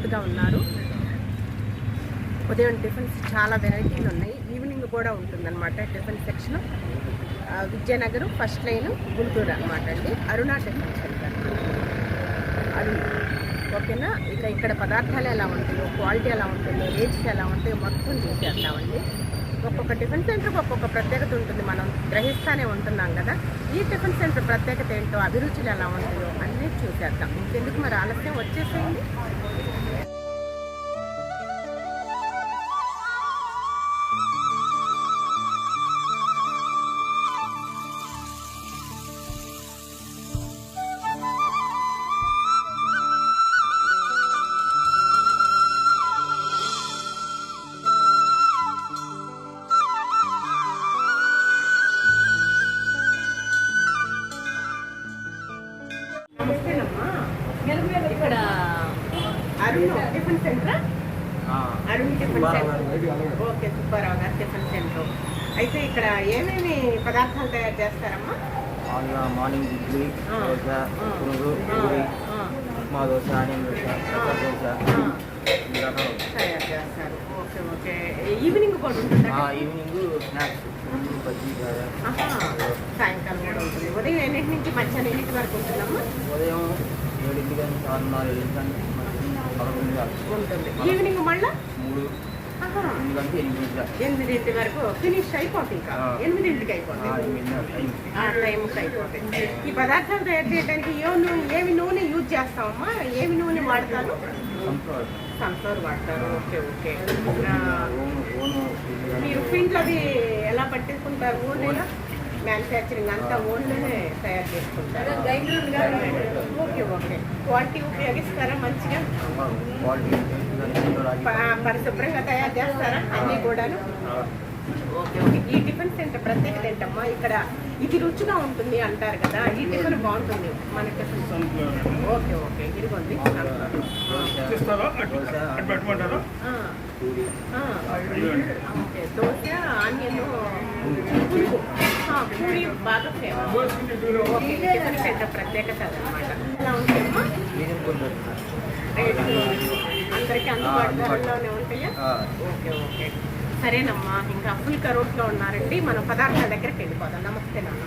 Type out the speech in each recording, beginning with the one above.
ప్రౌడ్గా ఉన్నారు. ఉదయం టిఫిన్స్ చాలా వెరైటీలు ఉన్నాయి. ఈవినింగ్ కూడా ఉంటుందన్నమాట tiffin section. Vidyanagar first line Guntur అనమాట అండి. అరుణ టిఫిన్ సెంటర్ అరుణ. ఓకేనా? ఇక ఇక్కడ పదార్థాలు ఎలా ఉంటాయో, క్వాలిటీ ఎలా ఉంటుందో, రేట్స్ ఎలా ఉంటాయో మొత్తం చూసేద్దామండి. ఒక్కొక్క టిఫిన్ సెంటర్కి ఒక్కొక్క ప్రత్యేకత ఉంటుంది. మనం గ్రహిస్తూనే ఉంటున్నాం కదా. ఈ టిఫిన్ సెంటర్ ప్రత్యేకత ఏంటో, అభిరుచులు ఎలా ఉంటాయో అన్నీ చూసేద్దాం. ఇంకెందుకు మరి ఆలస్యం, వచ్చేసేయండి. ఇక్కడ Arun tiffin centre, Arun tiffin centre. Okay, Subbarao గారు టిఫిన్ సెంటర్. అయితే ఇక్కడ ఏమేమి పదార్థాలు తయారు చేస్తారమ్మా? మార్నింగ్ ఇడ్లీ, దోశ, పునుగు, ఉప్మా దోశ, ఆనియన్ దోశ, దోశ తయారు చేస్తారు. Okay okay. ఈవినింగ్ కూడా ఉంటుంది? ఈవినింగ్ స్నాక్స్, బజ్జీ, సాయంకాలం కూడా ఉంటుంది. ఉదయం ఎన్నింటి నుంచి మధ్యాహ్నం ఎన్నింటి వరకు ఉంటుందమ్మా? ఉదయం 7 గంటల 6:30 ఉంటుంది. ఈవినింగ్ మళ్ళీ 8 వరకు ఫినిష్ అయిపోతుంది. ఇంకా 8ంటికి అయిపోతుంది. ఆ టైంకి అయిపోతుంది. ఈ పదార్థాలు తయారు చేయడానికి ఏమి నూనె యూజ్ చేస్తామమ్మా? ఏమి నూనె వాడతారు? సన్ఫ్లవర్ వాడతారు. Okay okay. మీరు పిండి అది ఎలా పట్టించుకుంటారు? ఓన్లీనా మ్యానుఫ్యాక్చరింగ్ అంతా ఓన్లోనే తయారు చేసుకుంటారు? Okay okay. క్వాలిటీ ఉపయోగిస్తారా మంచిగా? పరిశుభ్రంగా తయారు చేస్తారా అన్నీ కూడాను? Okay okay. ఈ టిఫిన్ సెంటర్ ప్రత్యేకత ఏంటమ్మా? ఇక్కడ ఇది రుచిగా ఉంటుంది అంటారు కదా, ఈ టిఫిన్ బాగుంటుంది మన టిఫిన్. Okay okay. ఇదిగోండి ఓకే. దోశ, ఆనియన్, పులుగు, పూరి బాగా ఫేమస్. ఓకే. టిఫిన్ సెంటర్ ప్రత్యేకత అన్నమాట. ఎలా ఉంటాయమ్మా? అందరికీ అందుబాటులోనే ఉంటాయా? Okay okay. సరేనమ్మా. ఇంకా ఫుల్ కరోడ్లో ఉన్నారండి. మనం పదార్థాల దగ్గరికి వెళ్ళిపోదాం. నమస్తే నాన్న.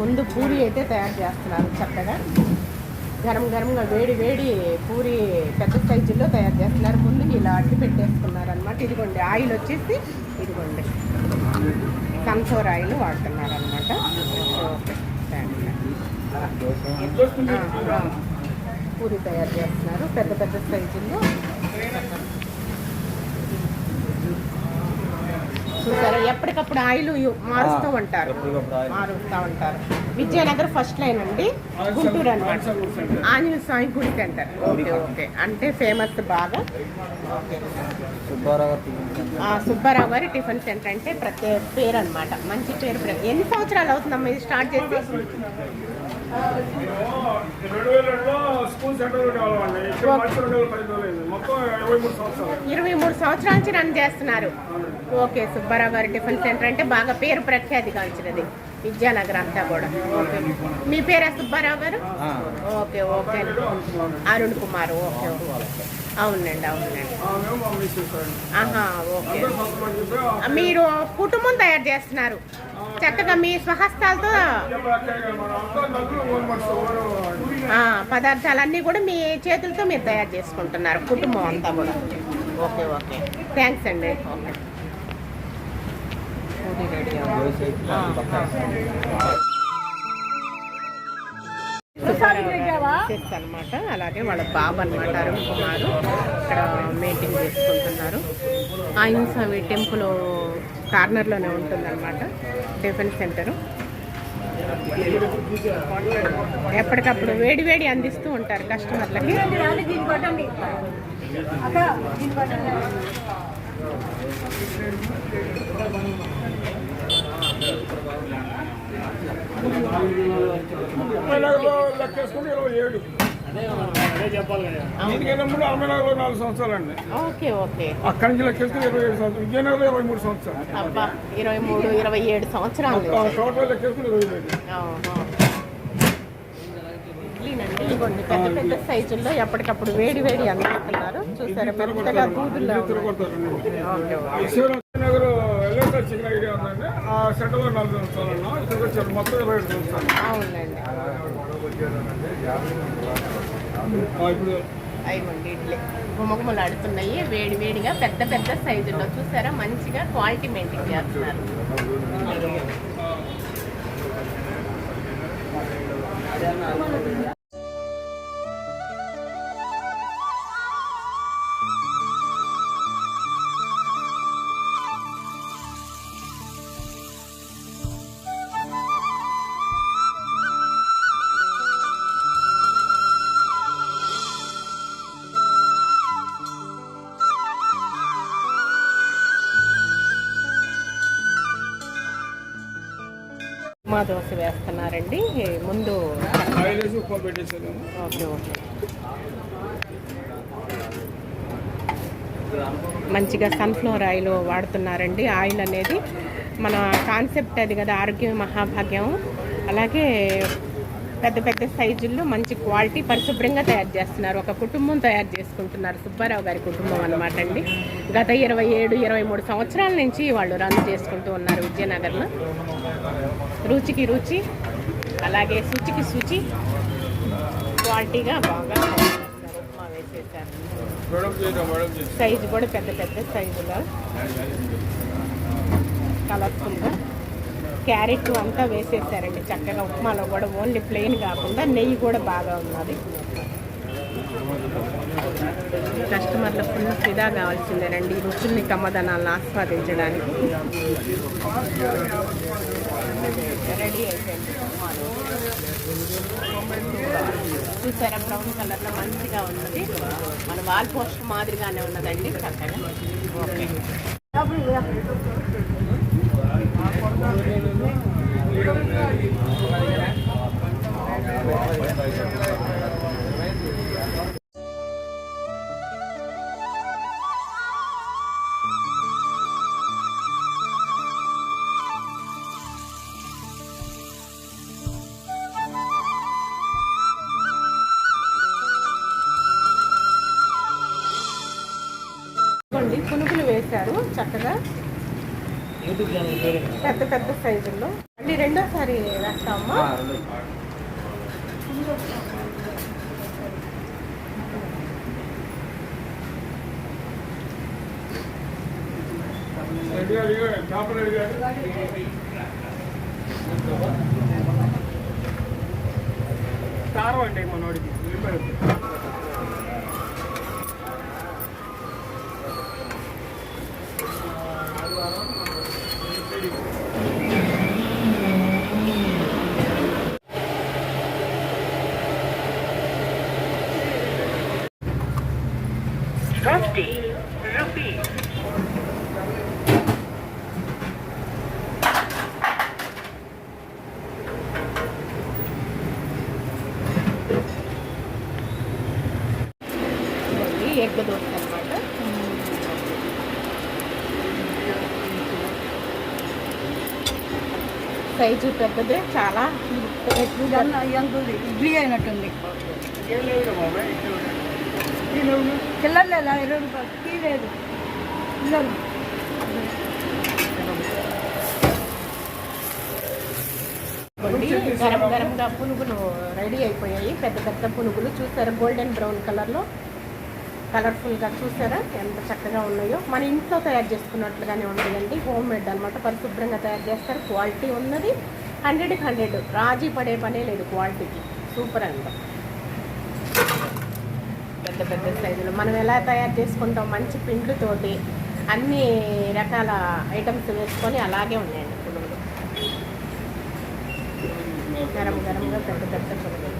ముందు పూరి అయితే తయారు చేస్తున్నారు చక్కగా. గరంగా వేడి వేడి పూరి పెద్ద సైజుల్లో తయారు చేస్తున్నారు. ముందు ఇలా అడ్డు పెట్టేసుకున్నారు అనమాట. ఇదిగోండి ఆయిల్ వచ్చేసి, ఇదిగోండి సన్ఫ్లవర్ ఆయిల్ వాడుతున్నారు అనమాట. ఓకే. పూరి తయారు చేస్తున్నారు పెద్ద పెద్ద సైజుల్లో. చూసారా, ఎప్పటికప్పుడు ఆయిల్ మారుస్తూ ఉంటారు. విజయనగర్ ఫస్ట్ లైన్ అండి, గుంటూరు అనమాట. ఆంజనేయ స్వామి గుడి సెంటర్. Okay okay. అంటే ఫేమస్ బాగా. ఓకే. సుబ్బారావు గారి టిఫిన్ సెంటర్ అంటే ప్రత్యేక పేరు అనమాట. మంచి పేరు. ఎన్ని సంవత్సరాలు అవుతుందమ్మా ఇది స్టార్ట్ చేసి? 23 సంవత్సరాల నుంచి రన్ చేస్తున్నారు. ఓకే. సుబ్బారావు గారి టిఫిన్ సెంటర్ అంటే బాగా పేరు ప్రఖ్యాతి కాల్చినది విద్యానగర్ అంతా కూడా. ఓకే. మీ పేరా సుబ్బారావు గారు? Okay okay. Arun Kumar. Okay okay. అవునండి అవునండి. ఓకే. మీరు కుటుంబం తయారు చేస్తున్నారు చక్కగా మీ స్వహస్తాలతో పదార్థాలన్నీ కూడా మీ చేతులతో మీరు తయారు చేసుకుంటున్నారు కుటుంబం అంతా కూడా. Okay okay. థ్యాంక్స్ అండి. ఓకే. అనమాట. అలాగే వాళ్ళ బాబు అనమాట అరుణ్ కుమారు ఇక్కడ మెయింటైన్ చేసుకుంటున్నారు. ఆంజనేయ స్వామి టెంపుల్ కార్నర్లోనే ఉంటుందన్నమాట టిఫిన్ సెంటరు. ఎప్పటికప్పుడు వేడి వేడి అందిస్తూ ఉంటారు కస్టమర్లకి. Okay okay. అక్కడి నుంచి లెక్కేసుకుని 27 సంవత్సరాలు. విజయనగరంలో 23 సంవత్సరాలు. అబ్బా, 27 సంవత్సరాలు. టోటల్ లెక్కేసుకుని 27. ఇడ్లీనండి. ఇదిగోండి పెద్ద పెద్ద సైజుల్లో ఎప్పటికప్పుడు వేడి వేడి అందిస్తున్నారు. చూసారా పెద్దగా దూదుల్లో నగర్ ఎల్ఎస్ఆర్ చికెన్ ఐడియా ఉందండి. ఆ సెంటర్లో 4 నిమిషాలన్నా ఇక్కడికి వచ్చారు. మొత్తం 25 నిమిషాలు. అవునండి. ఇప్పుడు అయిపోండి ఇడ్లీ గుమగుమలు ఆడుతున్నాయి వేడి వేడిగా పెద్ద పెద్ద సైజుల్లో. చూసారా మంచిగా క్వాలిటీ మెయింటైన్ చేస్తున్నారు. ఉప్మా దోశ వేస్తున్నారండి ముందు. ఉప్మా పెట్టేసాను. Okay okay. మంచిగా సన్ఫ్లవర్ ఆయిల్ వాడుతున్నారండి. ఆయిల్ అనేది మన కాన్సెప్ట్ అది కదా, ఆరోగ్యం మహాభాగ్యం. అలాగే పెద్ద పెద్ద సైజుల్లో మంచి క్వాలిటీ పరిశుభ్రంగా తయారు చేస్తున్నారు. ఒక కుటుంబం తయారు చేసుకుంటున్నారు. సుబ్బారావు గారి కుటుంబం అనమాట అండి. గత 27-23 సంవత్సరాల నుంచి వాళ్ళు రన్ చేసుకుంటూ ఉన్నారు విజయనగర్లో. రుచికి రుచి, అలాగే శుచికి శుచి, క్వాలిటీగా బాగా ఉప్మా వేసేసారు. సైజు కూడా పెద్ద పెద్ద సైజులో కలర్ఫుల్గా క్యారెట్ అంతా వేసేసారండి చక్కగా. ఉప్మాలో కూడా ఓన్లీ ప్లెయిన్ కాకుండా నెయ్యి కూడా బాగా ఉన్నది. కస్టమర్లు ఫుల్ ఫిదా కావాల్సిందేనండి ఈ రుచుల్ని, కమ్మదనాలను ఆస్వాదించడానికి. రెడీ అయిపోయింది ఉప్మాలు. చూసారా బ్రౌన్ కలర్లో మంచిగా ఉన్నది. మన వాల్ పోస్ట్ మాదిరిగానే ఉన్నదండి చక్కగా. ఓకే. పునుగులు వేశారు చక్కగా పెద్ద పెద్ద సైజుల్లో. మళ్ళీ రెండోసారి వేస్తామా? కారం అండి మనోడికి. ఎగ్ దోశ అనమాట. సైజు పెద్దదే చాలా. ఇడ్లీ అయినట్టుంది. చిల్లర లేదా 20 రూపాయలు టీ లేదు. గరం గరంగా పునుగులు రెడీ అయిపోయాయి. పెద్ద పెద్ద పునుగులు చూసారా గోల్డెన్ బ్రౌన్ కలర్లో కలర్ఫుల్గా. చూసారా ఎంత చక్కగా ఉన్నాయో. మన ఇంట్లో తయారు చేసుకున్నట్లుగానే ఉంటుందండి. హోమ్ మేడ్ అనమాట. పరిశుభ్రంగా తయారు చేస్తారు. క్వాలిటీ ఉన్నది. 100కి 100 రాజీ పడే పనే లేదు క్వాలిటీకి. సూపర్ అంట. పెద్ద పెద్ద సైజులు మనం ఎలా తయారు చేసుకుంటాం మంచి పిండ్లతోటి అన్ని రకాల ఐటమ్స్ వేసుకొని అలాగే ఉన్నాయండి పునుగులు. గరం గరంగా పెద్ద పెద్ద పునుగులు.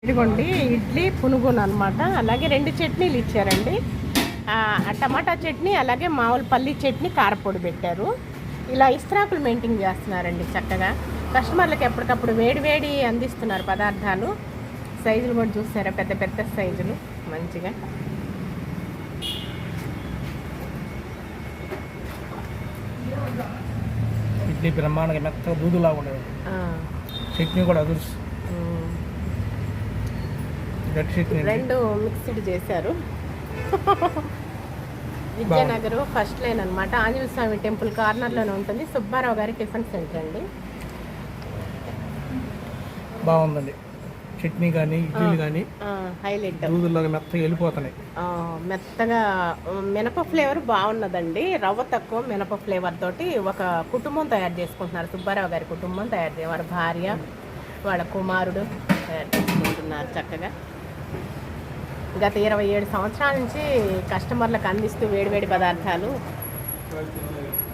ఇదిగోండి ఇడ్లీ పునుగులు అనమాట. అలాగే 2 చట్నీలు ఇచ్చారండి. టమాటా చట్నీ, అలాగే మామూలు పల్లి చట్నీ, కారపొడి పెట్టారు. ఇలా ఇస్త్రాకులు మెయింటైన్ చేస్తున్నారండి చక్కగా. కస్టమర్లకు ఎప్పటికప్పుడు వేడి వేడి అందిస్తున్నారు పదార్థాలు. సైజులు కూడా చూసారా, పెద్ద పెద్ద సైజులు మంచిగా. ఇడ్లీ బ్రహ్మాండంగా మెత్తగా దూదులాగా ఉండేది. ఆ, చట్నీ కూడా అదుర్స్ గట్టి చట్నీ. రెండు మిక్స్డ్ చేశారు. విద్యానగర్ ఫస్ట్ లైన్ అనమాట. ఆంజనేయ స్వామి టెంపుల్ కార్నర్లోనే ఉంటుంది. సుబ్బారావు గారి టిఫిన్ సెంటర్ అండి. బాగుందండి. చట్నీ కానీ ఇడ్లీలు కానీ హైలైట్ దూదులాగా మెత్తగా వెళ్ళిపోతున్నాయి. మెత్తగా మినప ఫ్లేవర్ బాగున్నదండి. రవ్వ తక్కువ మినప ఫ్లేవర్ తోటి ఒక కుటుంబం తయారు చేసుకుంటున్నారు. సుబ్బారావు గారి కుటుంబం తయారు చేయాలి. వాళ్ళ భార్య, వాళ్ళ కుమారుడు తయారు చేసుకుంటున్నారు చక్కగా. గత 27 సంవత్సరాల నుంచి కస్టమర్లకు అందిస్తూ వేడివేడి పదార్థాలు,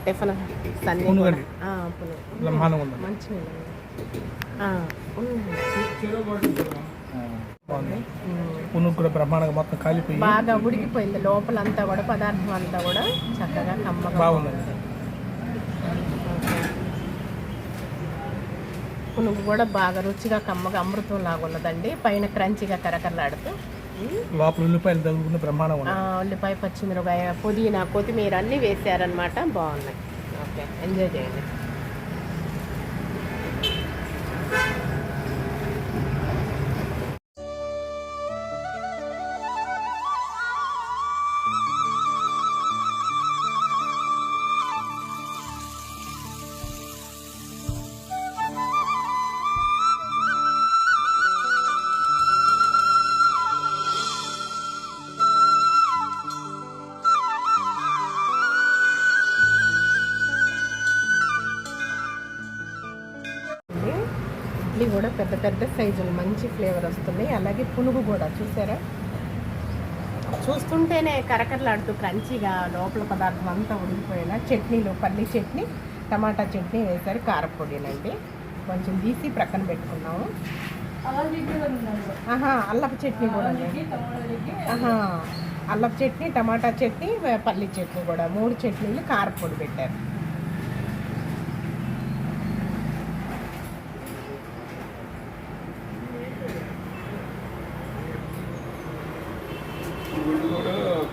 టిఫిన్ అన్నీ కూడా. బ్రహ్మాండంగా ఉంది. మంచి బాగుంది. పునుగు కూడా బ్రహ్మాండంగా మొత్తం కాలిపోయి బాగా ఉడికిపోయింది. లోపలంతా కూడా పదార్థం అంతా కూడా చక్కగా కమ్మగా బాగుందండి. పునుగు కూడా బాగా రుచిగా కమ్మగా అమృతం లాగా ఉన్నదండి. పైన క్రంచిగా కరకరలాడుతూ లోపల ఉల్లిపాయలు తగులుకుని బ్రహ్మాండంగా ఉంది. ఉల్లిపాయ, పచ్చిమిరపకాయ, పుదీనా, కొత్తిమీర అన్నీ వేసారనమాట. బాగున్నాయి. ఓకే, ఎంజాయ్ చేయండి. ఇడ్లీ కూడా పెద్ద పెద్ద సైజులు, మంచి ఫ్లేవర్ వస్తుంది. అలాగే పునుగు కూడా చూసారా, చూస్తుంటేనే కరకరలాడుతూ క్రంచిగా లోపల పదార్థం అంతా ఉడికిపోయేలా. చట్నీలు, పల్లి చట్నీ, టమాటా చట్నీ వేసారు. కారపొడినండి కొంచెం తీసి ప్రక్కన పెట్టుకున్నాము. అల్లపు చట్నీ కూడా ఉంది. అల్లపు చట్నీ, టమాటా చట్నీ, పల్లి చట్నీ కూడా 3 చట్నీలు కారపొడి పెట్టారు.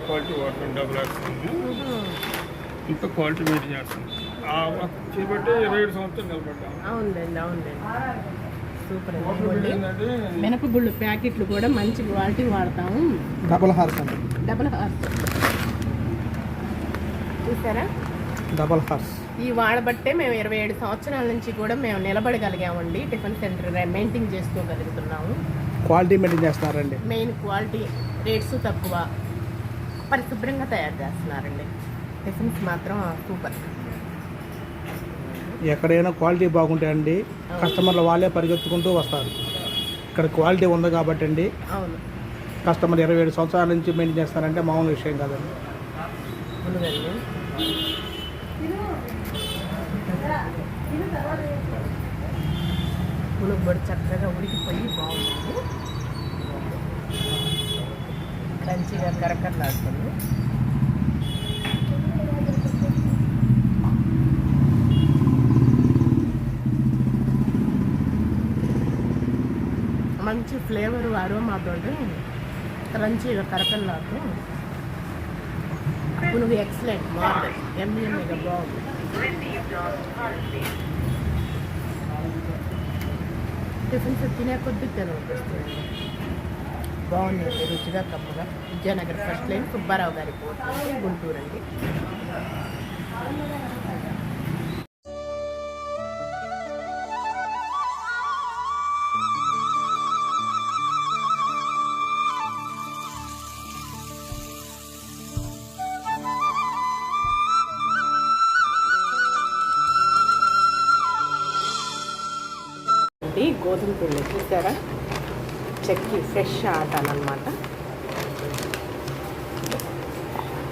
క్వాలిటీ వాటర్ డబుల్ వేస్తుంది. ఇంకా క్వాలిటీ మెయింటైన్ చేస్తుంది. చేపట్టి 27 సంవత్సరాలు నిలబడ్డాము. అవునండి, అవునండి, సూపర్ అండి. మినపగుళ్ళు ప్యాకెట్లు కూడా మంచి క్వాలిటీ వాడతాము. డబుల్ హార్స్ అండి. డబుల్ హార్స్ చూసారా, డబుల్ హార్స్. ఈ వాడబట్టే మేము 27 సంవత్సరాల నుంచి కూడా మేము నిలబడగలిగామండి. టిఫిన్ సెంటర్ మెయింటైన్ చేసుకోగలుగుతున్నాము. క్వాలిటీ మెయింటైన్ చేస్తున్నారండి. మెయిన్ క్వాలిటీ, రేట్స్ తక్కువ, పరిశుభ్రంగా తయారు చేస్తున్నారండి. టిఫిన్స్ మాత్రం సూపర్. ఎక్కడైనా క్వాలిటీ బాగుంటాయండి, కస్టమర్లు వాళ్ళే పరిగెత్తుకుంటూ వస్తారు. ఇక్కడ క్వాలిటీ ఉంది కాబట్టి అండి. అవును, కస్టమర్ 27 సంవత్సరాల నుంచి మెయింటైన్ చేస్తారంటే మామూలు విషయం కాదండి. అవునండి. పునుగు కూడా చక్కగా ఉడికిపోయి బాగుంటుంది. క్రంచిగా కరకరలాడుతుంది. మంచి ఫ్లేవరు, అరోమాతోటి క్రంచిగా కరకరలాడుతూ పునుగు ఎక్సలెంట్, బాగుంది. ఎమ్మెల్యేగా బాగుంది. టిఫిన్స్ తినే కొద్ది తినవస్తుంది. బాగుంది, రుచిగా కమ్మగా. విద్యానగర్ ఫస్ట్ లైన్, సుబ్బారావు గారి కోట, గుంటూరు అండి. గోధుమ పిండి చూసారా, చెక్కి ఫ్రెష్ ఆటానమాట.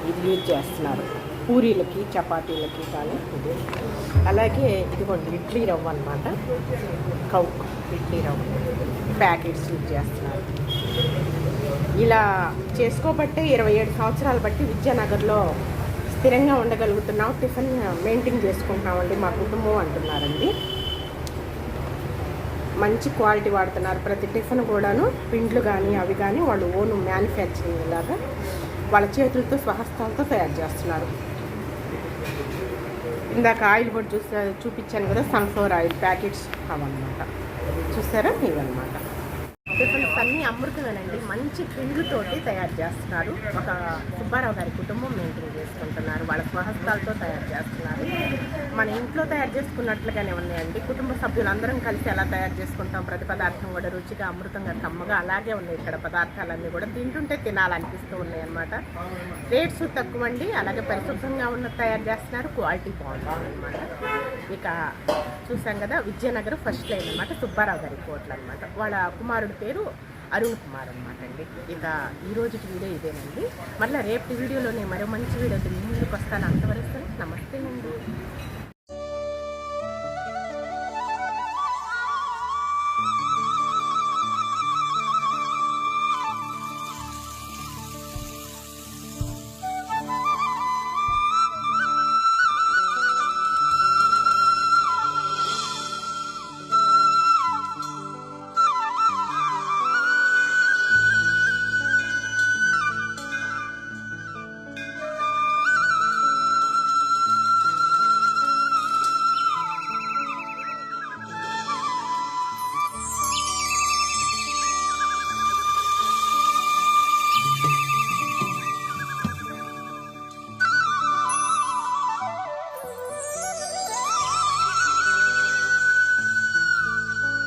ఇది యూజ్ చేస్తున్నారు పూరీలకి, చపాతీలకి కానీ. ఇది అలాగే ఇదిగోండి ఇడ్లీ రవ్వ అనమాట. కౌక్ ఇడ్లీ రవ్వ ప్యాకెట్స్ యూజ్ చేస్తున్నారు. ఇలా చేసుకోబట్టే 27 సంవత్సరాలు బట్టి విద్యానగర్లో స్థిరంగా ఉండగలుగుతున్నాం. టిఫిన్ మెయింటైన్ చేసుకుంటున్నామండి మా కుటుంబం అంటున్నారండి. మంచి క్వాలిటీ వాడుతున్నారు. ప్రతి టిఫిన్ కూడాను పిండ్లు కానీ అవి కానీ వాళ్ళు ఓన్ మ్యానుఫ్యాక్చరింగ్ లాగా వాళ్ళ చేతులతో స్వహస్తాలతో తయారు చేస్తున్నారు. ఇందాక ఆయిల్ కూడా చూపించాను కదా, సన్ఫ్లవర్ ఆయిల్ ప్యాకెట్స్ అవన్నమాట. చూసారా, ఇవన్నమాట టిఫిన్స్ అన్నీ అమృతమేనండి. మంచి పిండ్లతోటి తయారు చేస్తున్నారు. ఒక సుబ్బారావు గారి కుటుంబం మెయింటైన్ చేసుకుంటున్నారు. వాళ్ళ స్వహస్తాలతో తయారు చేస్తున్నారు. మన ఇంట్లో తయారు చేసుకున్నట్లుగానే ఉన్నాయండి. కుటుంబ సభ్యులందరం కలిసి ఎలా తయారు చేసుకుంటాం, ప్రతి పదార్థం కూడా రుచిగా అమృతంగా కమ్మగా అలాగే ఉన్నాయి. ఇక్కడ పదార్థాలన్నీ కూడా తింటుంటే తినాలనిపిస్తూ ఉన్నాయి అన్నమాట. రేట్స్ తక్కువ అండి, అలాగే పరిశుభ్రంగా ఉన్నది తయారు చేస్తున్నారు. క్వాలిటీ బాగుంటుంది అనమాట. ఇక చూసాం కదా, విజయనగరం ఫస్ట్ లైన్ అనమాట, సుబ్బారావు గారి కోట్లు అనమాట. వాళ్ళ కుమారుడి పేరు అరుణ్ కుమార్ అనమాట అండి. ఇక ఈరోజు వీడియో ఇదేనండి. మళ్ళీ రేపటి వీడియోలోనే మరో మంచి వీడియో ముందుకు వస్తాను. అంతవరకు నమస్తే అండి.